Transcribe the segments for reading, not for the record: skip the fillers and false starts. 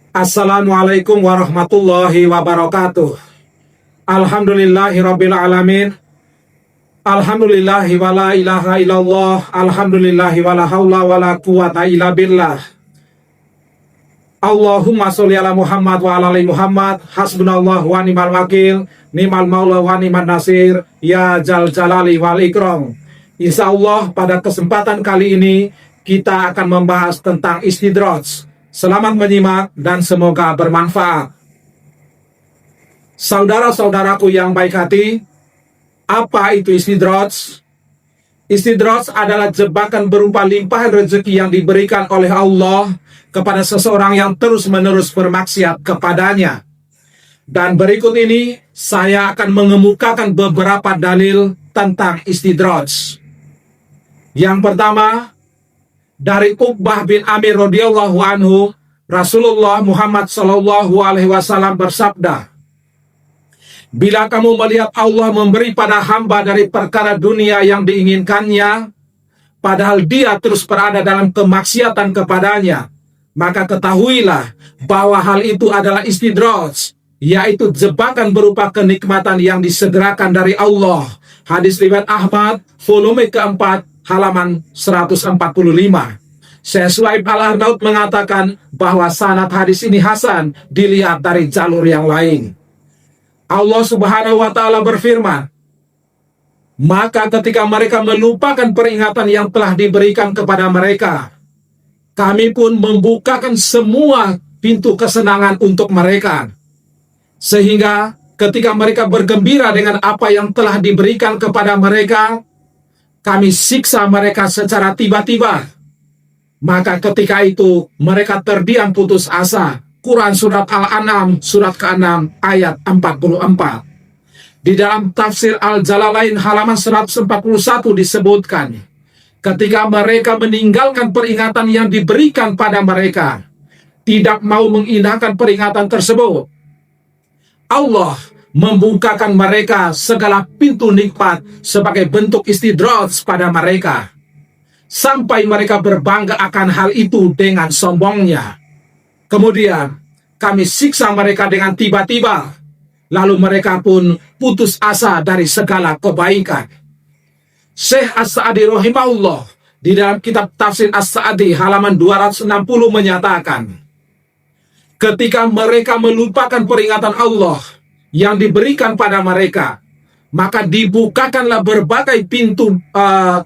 Assalamualaikum warahmatullahi wabarakatuh. Alhamdulillahirabbil alamin. Alhamdulillahi wala ilaha illallah. Alhamdulillahi wala haula wala quwata illa billah. Allahumma sholli ala Muhammad wa ala ali Muhammad. Hasbunallah wa ni'mal wakil, ni'mal maula wa ni'man nasir, ya jal jalali wal ikram. Insyaallah pada kesempatan kali ini kita akan membahas tentang istidraj. Selamat menyimak dan semoga bermanfaat. Saudara-saudaraku yang baik hati, apa itu istidraj? Istidraj adalah jebakan berupa limpahan rezeki yang diberikan oleh Allah kepada seseorang yang terus-menerus bermaksiat kepadanya. Dan berikut ini saya akan mengemukakan beberapa dalil tentang istidraj. Yang pertama, dari Uqbah bin Amir radhiyallahu anhu, Rasulullah Muhammad sallallahu alaihi wasallam bersabda, "Bila kamu melihat Allah memberi pada hamba dari perkara dunia yang diinginkannya, padahal dia terus berada dalam kemaksiatan kepadanya, maka ketahuilah bahwa hal itu adalah istidraj, yaitu jebakan berupa kenikmatan yang disegerakan dari Allah." Hadis riwayat Ahmad, volume keempat, halaman 145. Syekh Suhaib Al-Arnaud mengatakan bahwa sanad hadis ini hasan dilihat dari jalur yang lain. Allah Subhanahu wa Ta'ala berfirman, "Maka ketika mereka melupakan peringatan yang telah diberikan kepada mereka, kami pun membukakan semua pintu kesenangan untuk mereka. Sehingga ketika mereka bergembira dengan apa yang telah diberikan kepada mereka, kami siksa mereka secara tiba-tiba. Maka ketika itu mereka terdiam putus asa." Quran Surat Al-An'am, surat ke-6, ayat 44. Di dalam tafsir Al-Jalalain halaman 141 disebutkan, ketika mereka meninggalkan peringatan yang diberikan pada mereka, tidak mau mengindahkan peringatan tersebut, Allah membukakan mereka segala pintu nikmat sebagai bentuk istidraj pada mereka, sampai mereka berbangga akan hal itu dengan sombongnya. Kemudian kami siksa mereka dengan tiba-tiba, lalu mereka pun putus asa dari segala kebaikan. Syekh As-Sa'di rahimahullah di dalam kitab Tafsir As-Sa'di halaman 260 menyatakan, ketika mereka melupakan peringatan Allah yang diberikan pada mereka, maka dibukakanlah berbagai pintu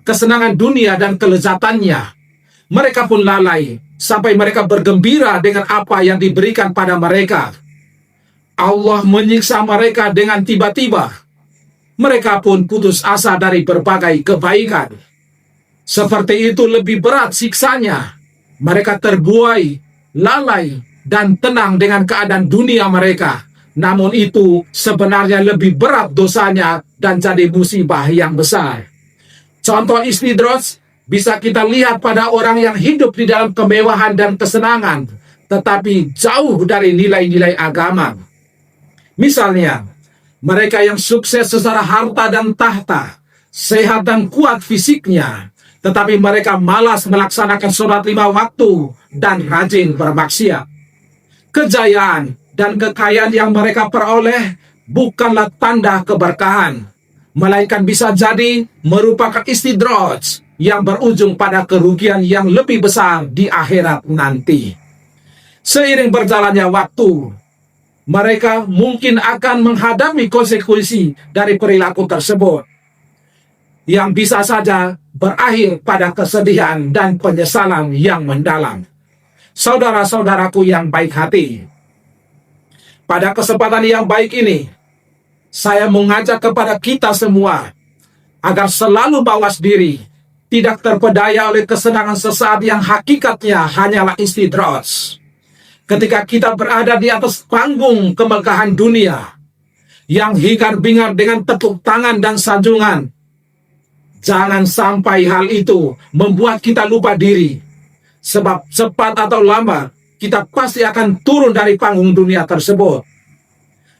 kesenangan dunia dan kelezatannya. Mereka pun lalai sampai mereka bergembira dengan apa yang diberikan pada mereka. Allah menyiksa mereka dengan tiba-tiba. Mereka pun putus asa dari berbagai kebaikan. Seperti itu lebih berat siksanya. Mereka terbuai, lalai, dan tenang dengan keadaan dunia mereka. Namun itu sebenarnya lebih berat dosanya dan jadi musibah yang besar. Contoh istidraj bisa kita lihat pada orang yang hidup di dalam kemewahan dan kesenangan, tetapi jauh dari nilai-nilai agama. Misalnya, mereka yang sukses secara harta dan tahta, sehat dan kuat fisiknya, tetapi mereka malas melaksanakan sholat 5 waktu dan rajin bermaksiat. Kejayaan dan kekayaan yang mereka peroleh bukanlah tanda keberkahan, melainkan bisa jadi merupakan istidraj yang berujung pada kerugian yang lebih besar di akhirat nanti. Seiring berjalannya waktu, mereka mungkin akan menghadapi konsekuensi dari perilaku tersebut, yang bisa saja berakhir pada kesedihan dan penyesalan yang mendalam. Saudara-saudaraku yang baik hati, pada kesempatan yang baik ini, saya mengajak kepada kita semua agar selalu mawas diri, tidak terpedaya oleh kesenangan sesaat yang hakikatnya hanyalah istidraj. Ketika kita berada di atas panggung kemegahan dunia yang hingar-bingar dengan tepuk tangan dan sanjungan, jangan sampai hal itu membuat kita lupa diri. Sebab cepat atau lambat kita pasti akan turun dari panggung dunia tersebut.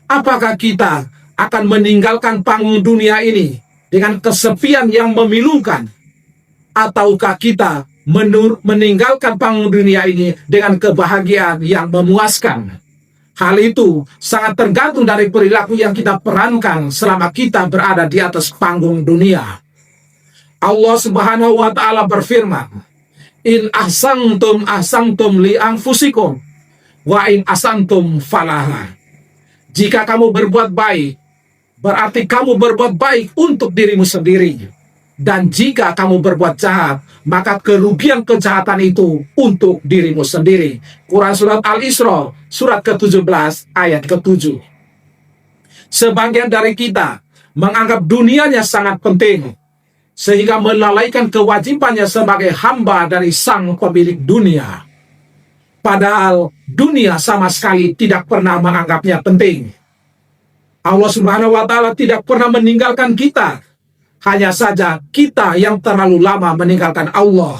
Apakah kita akan meninggalkan panggung dunia ini dengan kesepian yang memilukan, ataukah kita meninggalkan panggung dunia ini dengan kebahagiaan yang memuaskan. Hal itu sangat tergantung dari perilaku yang kita perankan selama kita berada di atas panggung dunia. Allah Subhanahu wa Ta'ala berfirman, "In ahsantum li anfusikum wa in asantum falaha." Jika kamu berbuat baik, berarti kamu berbuat baik untuk dirimu sendiri. Dan jika kamu berbuat jahat, maka kerugian kejahatan itu untuk dirimu sendiri. Quran Surat Al-Isra, surat ke-17, ayat ke-7. Sebagian dari kita menganggap dunianya sangat penting, sehingga melalaikan kewajibannya sebagai hamba dari sang pemilik dunia. Padahal dunia sama sekali tidak pernah menganggapnya penting. Allah Subhanahu wa Ta'ala tidak pernah meninggalkan kita. Hanya saja kita yang terlalu lama meninggalkan Allah.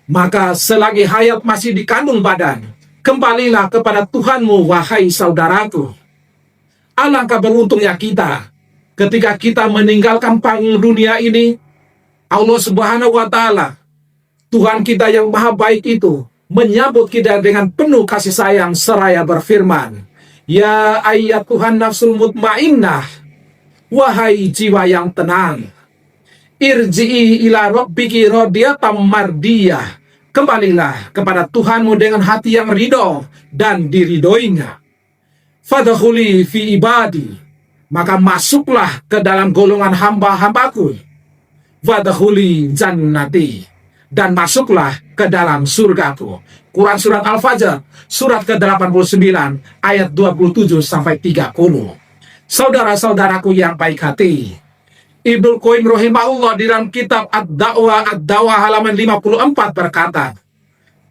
Maka selagi hayat masih di kandung badan, kembalilah kepada Tuhanmu, wahai saudaraku. Alangkah beruntungnya kita ketika kita meninggalkan panggung dunia ini. Allah Subhanahu wa Ta'ala, Tuhan kita yang maha baik itu, menyambut kita dengan penuh kasih sayang seraya berfirman, "Ya ayyatuhan nafsul mutmainnah, wahai jiwa yang tenang, irji'i ila rabbiki radiyatan mardiyah." Kembalilah kepada Tuhanmu dengan hati yang ridho dan diridhoinya. Fadkhuli fi ibadi, maka masuklah ke dalam golongan hamba-hambaku. Fadkhuli jannati, dan masuklah ke dalam surgaku. Quran Surat Al-Fajr, surat ke-89, ayat 27-30. Saudara-saudaraku yang baik hati, Ibnu Qayyim rahimahullah di dalam kitab Ad-Da'wah halaman 54 berkata,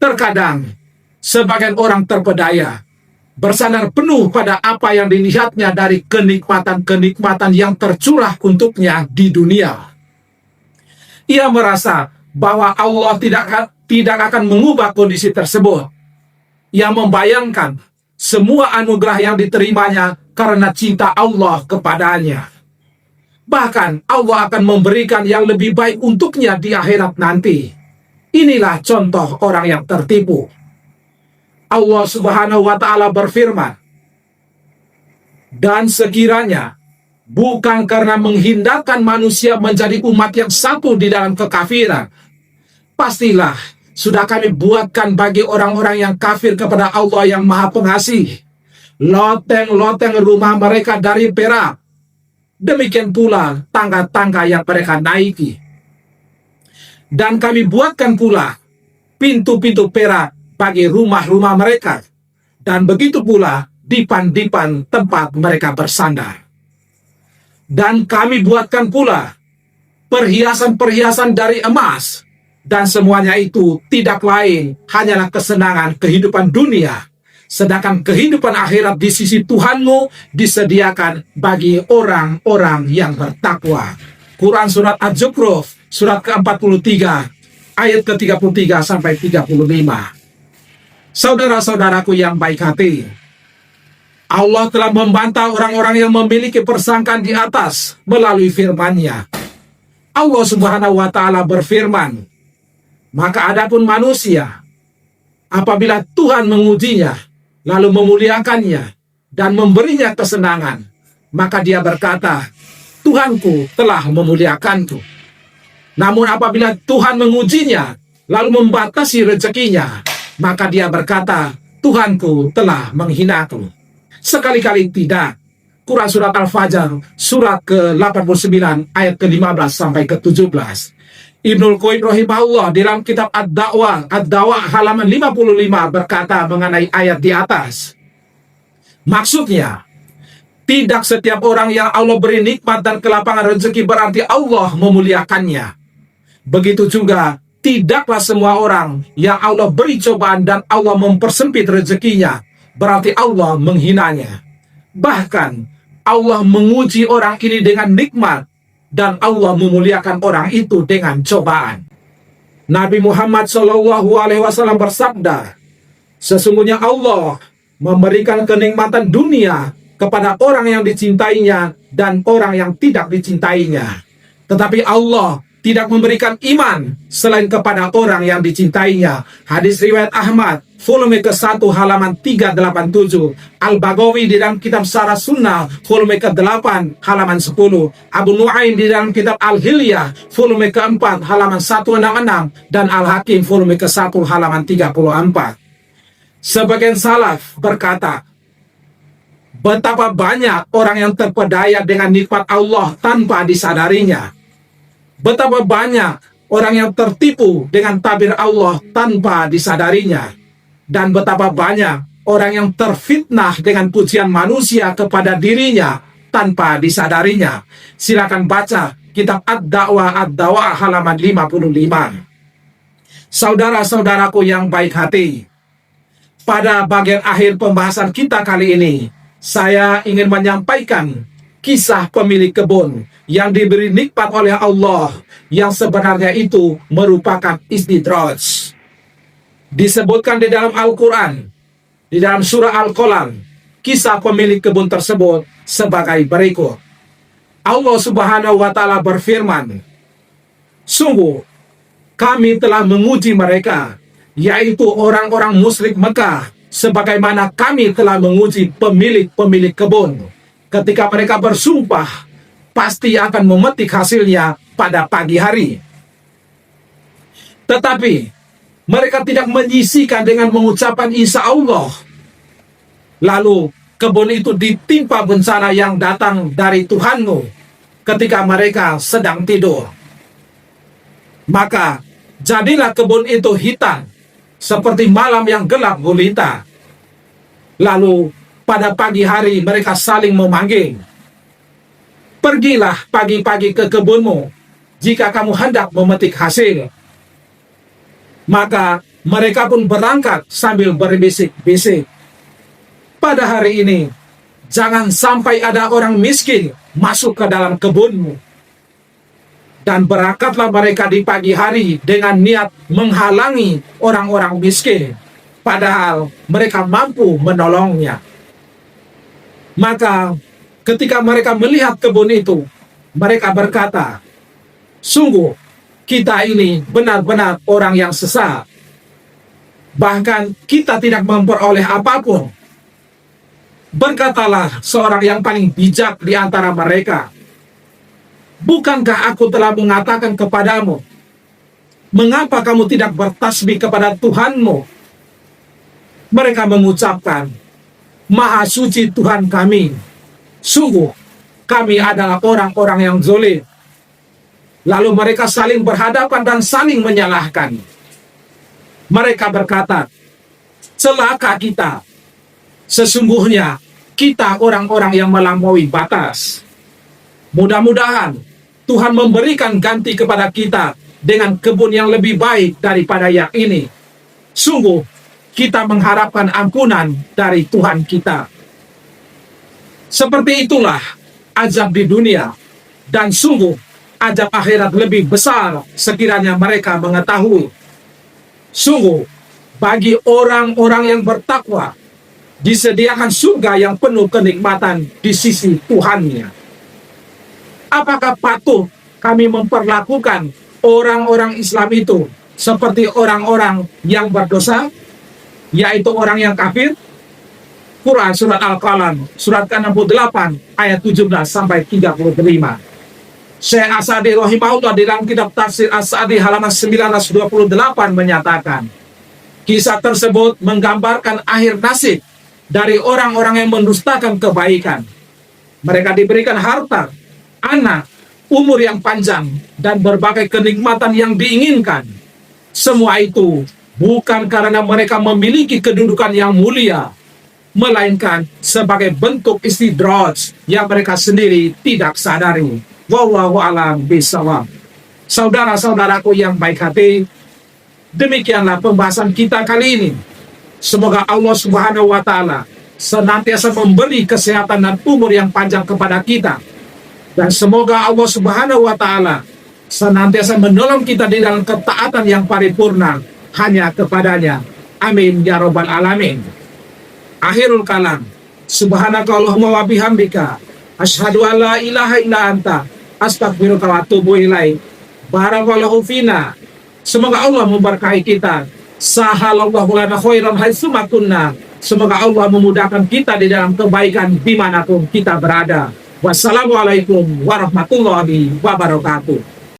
terkadang sebagian orang terpedaya bersandar penuh pada apa yang dilihatnya dari kenikmatan-kenikmatan yang tercurah untuknya di dunia. Ia merasa bahwa Allah tidak akan mengubah kondisi tersebut. Ia membayangkan semua anugerah yang diterimanya karena cinta Allah kepadanya. Bahkan Allah akan memberikan yang lebih baik untuknya di akhirat nanti. Inilah contoh orang yang tertipu. Allah Subhanahu wa Ta'ala berfirman, "Dan sekiranya bukan karena menghindarkan manusia menjadi umat yang satu di dalam kekafiran, pastilah sudah kami buatkan bagi orang-orang yang kafir kepada Allah yang Maha Pengasih loteng-loteng rumah mereka dari perak. Demikian pula tangga-tangga yang mereka naiki. Dan kami buatkan pula pintu-pintu perak bagi rumah-rumah mereka. Dan begitu pula dipan-dipan tempat mereka bersandar. Dan kami buatkan pula perhiasan-perhiasan dari emas. Dan semuanya itu tidak lain hanyalah kesenangan kehidupan dunia. Sedangkan kehidupan akhirat di sisi Tuhanmu disediakan bagi orang-orang yang bertakwa." Quran Surat Az-Zukhruf, surat ke-43, ayat ke-33 sampai 35. Saudara-saudaraku yang baik hati, Allah telah membantah orang-orang yang memiliki persangkaan di atas melalui firman-Nya. Allah Subhanahu wa Ta'ala berfirman, "Maka adapun manusia, apabila Tuhan mengujinya, lalu memuliakannya dan memberinya kesenangan, maka dia berkata, 'Tuhanku telah memuliakanku.' Namun apabila Tuhan mengujinya, lalu membatasi rezekinya, maka dia berkata, 'Tuhanku telah menghinaku.' Sekali-kali tidak." Quran Surat Al-Fajr, surat ke-89, ayat ke-15 sampai ke-17. Ibnu Qayyim rahimahullah di dalam kitab Ad-Da'wah halaman 55 berkata mengenai ayat di atas. Maksudnya, tidak setiap orang yang Allah beri nikmat dan kelapangan rezeki berarti Allah memuliakannya. Begitu juga, tidaklah semua orang yang Allah beri cobaan dan Allah mempersempit rezekinya berarti Allah menghinanya. Bahkan, Allah menguji orang ini dengan nikmat, dan Allah memuliakan orang itu dengan cobaan. Nabi Muhammad SAW bersabda, "Sesungguhnya Allah memberikan kenikmatan dunia kepada orang yang dicintainya dan orang yang tidak dicintainya. Tetapi Allah tidak memberikan iman selain kepada orang yang dicintainya. Hadis riwayat Ahmad, volume ke-1 halaman 387. Al-Baghawi di dalam kitab Syarah Sunnah, volume ke-8 halaman 10. Abu Nuaim di dalam kitab Al-Hilyah, volume ke-4 halaman 166. Dan Al-Hakim, volume ke-1 halaman 34. Sebagian salaf berkata, betapa banyak orang yang terpedaya dengan nikmat Allah tanpa disadarinya. Betapa banyak orang yang tertipu dengan tabir Allah tanpa disadarinya. Dan betapa banyak orang yang terfitnah dengan pujian manusia kepada dirinya tanpa disadarinya. Silakan baca kitab Ad-Da'wah Ad-Dawah halaman 55. Saudara-saudaraku yang baik hati, pada bagian akhir pembahasan kita kali ini, saya ingin menyampaikan kisah pemilik kebun yang diberi nikmat oleh Allah, yang sebenarnya itu merupakan istidraj. Disebutkan di dalam Al-Quran, di dalam surah Al-Qalam, kisah pemilik kebun tersebut sebagai berikut. Allah Subhanahu wa Ta'ala berfirman, sungguh kami telah menguji mereka, yaitu orang-orang musyrik Mekah, sebagaimana kami telah menguji pemilik-pemilik kebun. Ketika mereka bersumpah, pasti akan memetik hasilnya pada pagi hari. Tetapi mereka tidak menyisikan dengan mengucapkan insya Allah. Lalu kebun itu ditimpa bencana yang datang dari Tuhanmu ketika mereka sedang tidur. Maka jadilah kebun itu hitam seperti malam yang gelap gulita. Lalu pada pagi hari mereka saling memanggil, pergilah pagi-pagi ke kebunmu jika kamu hendak memetik hasil. Maka mereka pun berangkat sambil berbisik-bisik, pada hari ini jangan sampai ada orang miskin masuk ke dalam kebunmu. Dan berangkatlah mereka di pagi hari dengan niat menghalangi orang-orang miskin, padahal mereka mampu menolongnya. Maka ketika mereka melihat kebun itu, mereka berkata, sungguh kita ini benar-benar orang yang sesat. Bahkan kita tidak memperoleh apapun. Berkatalah seorang yang paling bijak di antara mereka, bukankah aku telah mengatakan kepadamu, mengapa kamu tidak bertasbih kepada Tuhanmu? Mereka mengucapkan, Maha suci Tuhan kami, sungguh kami adalah orang-orang yang zalim. Lalu mereka saling berhadapan dan saling menyalahkan. Mereka berkata, celaka kita, sesungguhnya kita orang-orang yang melampaui batas. Mudah-mudahan Tuhan memberikan ganti kepada kita dengan kebun yang lebih baik daripada yang ini. Sungguh kita mengharapkan ampunan dari Tuhan kita. Seperti itulah azab di dunia, dan sungguh azab akhirat lebih besar sekiranya mereka mengetahui. Sungguh bagi orang-orang yang bertakwa disediakan surga yang penuh kenikmatan di sisi Tuhannya. Apakah patut kami memperlakukan orang-orang Islam itu seperti orang-orang yang berdosa, yaitu orang yang kafir? Quran surat Al-Qalam surat ke-68 ayat 17 sampai 35. Syekh As-Sa'di rahimahullah di dalam kitab Tafsir As-Sa'di halaman 928 menyatakan, kisah tersebut menggambarkan akhir nasib dari orang-orang yang mendustakan kebaikan. Mereka diberikan harta, anak, umur yang panjang, dan berbagai kenikmatan yang diinginkan. Semua itu bukan karena mereka memiliki kedudukan yang mulia, melainkan sebagai bentuk istidraj yang mereka sendiri tidak sadari. Wallahu a'lam bishawab. Saudara-saudaraku yang baik hati, demikianlah pembahasan kita kali ini. Semoga Allah Subhanahu wa Ta'ala senantiasa memberi kesehatan dan umur yang panjang kepada kita. Dan semoga Allah Subhanahu wa Ta'ala senantiasa menolong kita di dalam ketaatan yang paripurna hanya kepadanya. Amin ya rabbal alamin. Akhirul kalam. Subhanakallahumma wa bihamdika, asyhadu an la ilaha illa anta, astaghfiruka wa atubu ilaik. Barakallahu fina. Semoga Allah memberkahi kita. Sahalallahu lana khairan haitsu ma kunna. Semoga Allah memudahkan kita di dalam kebaikan dimanapun kita berada. Wassalamualaikum warahmatullahi wabarakatuh.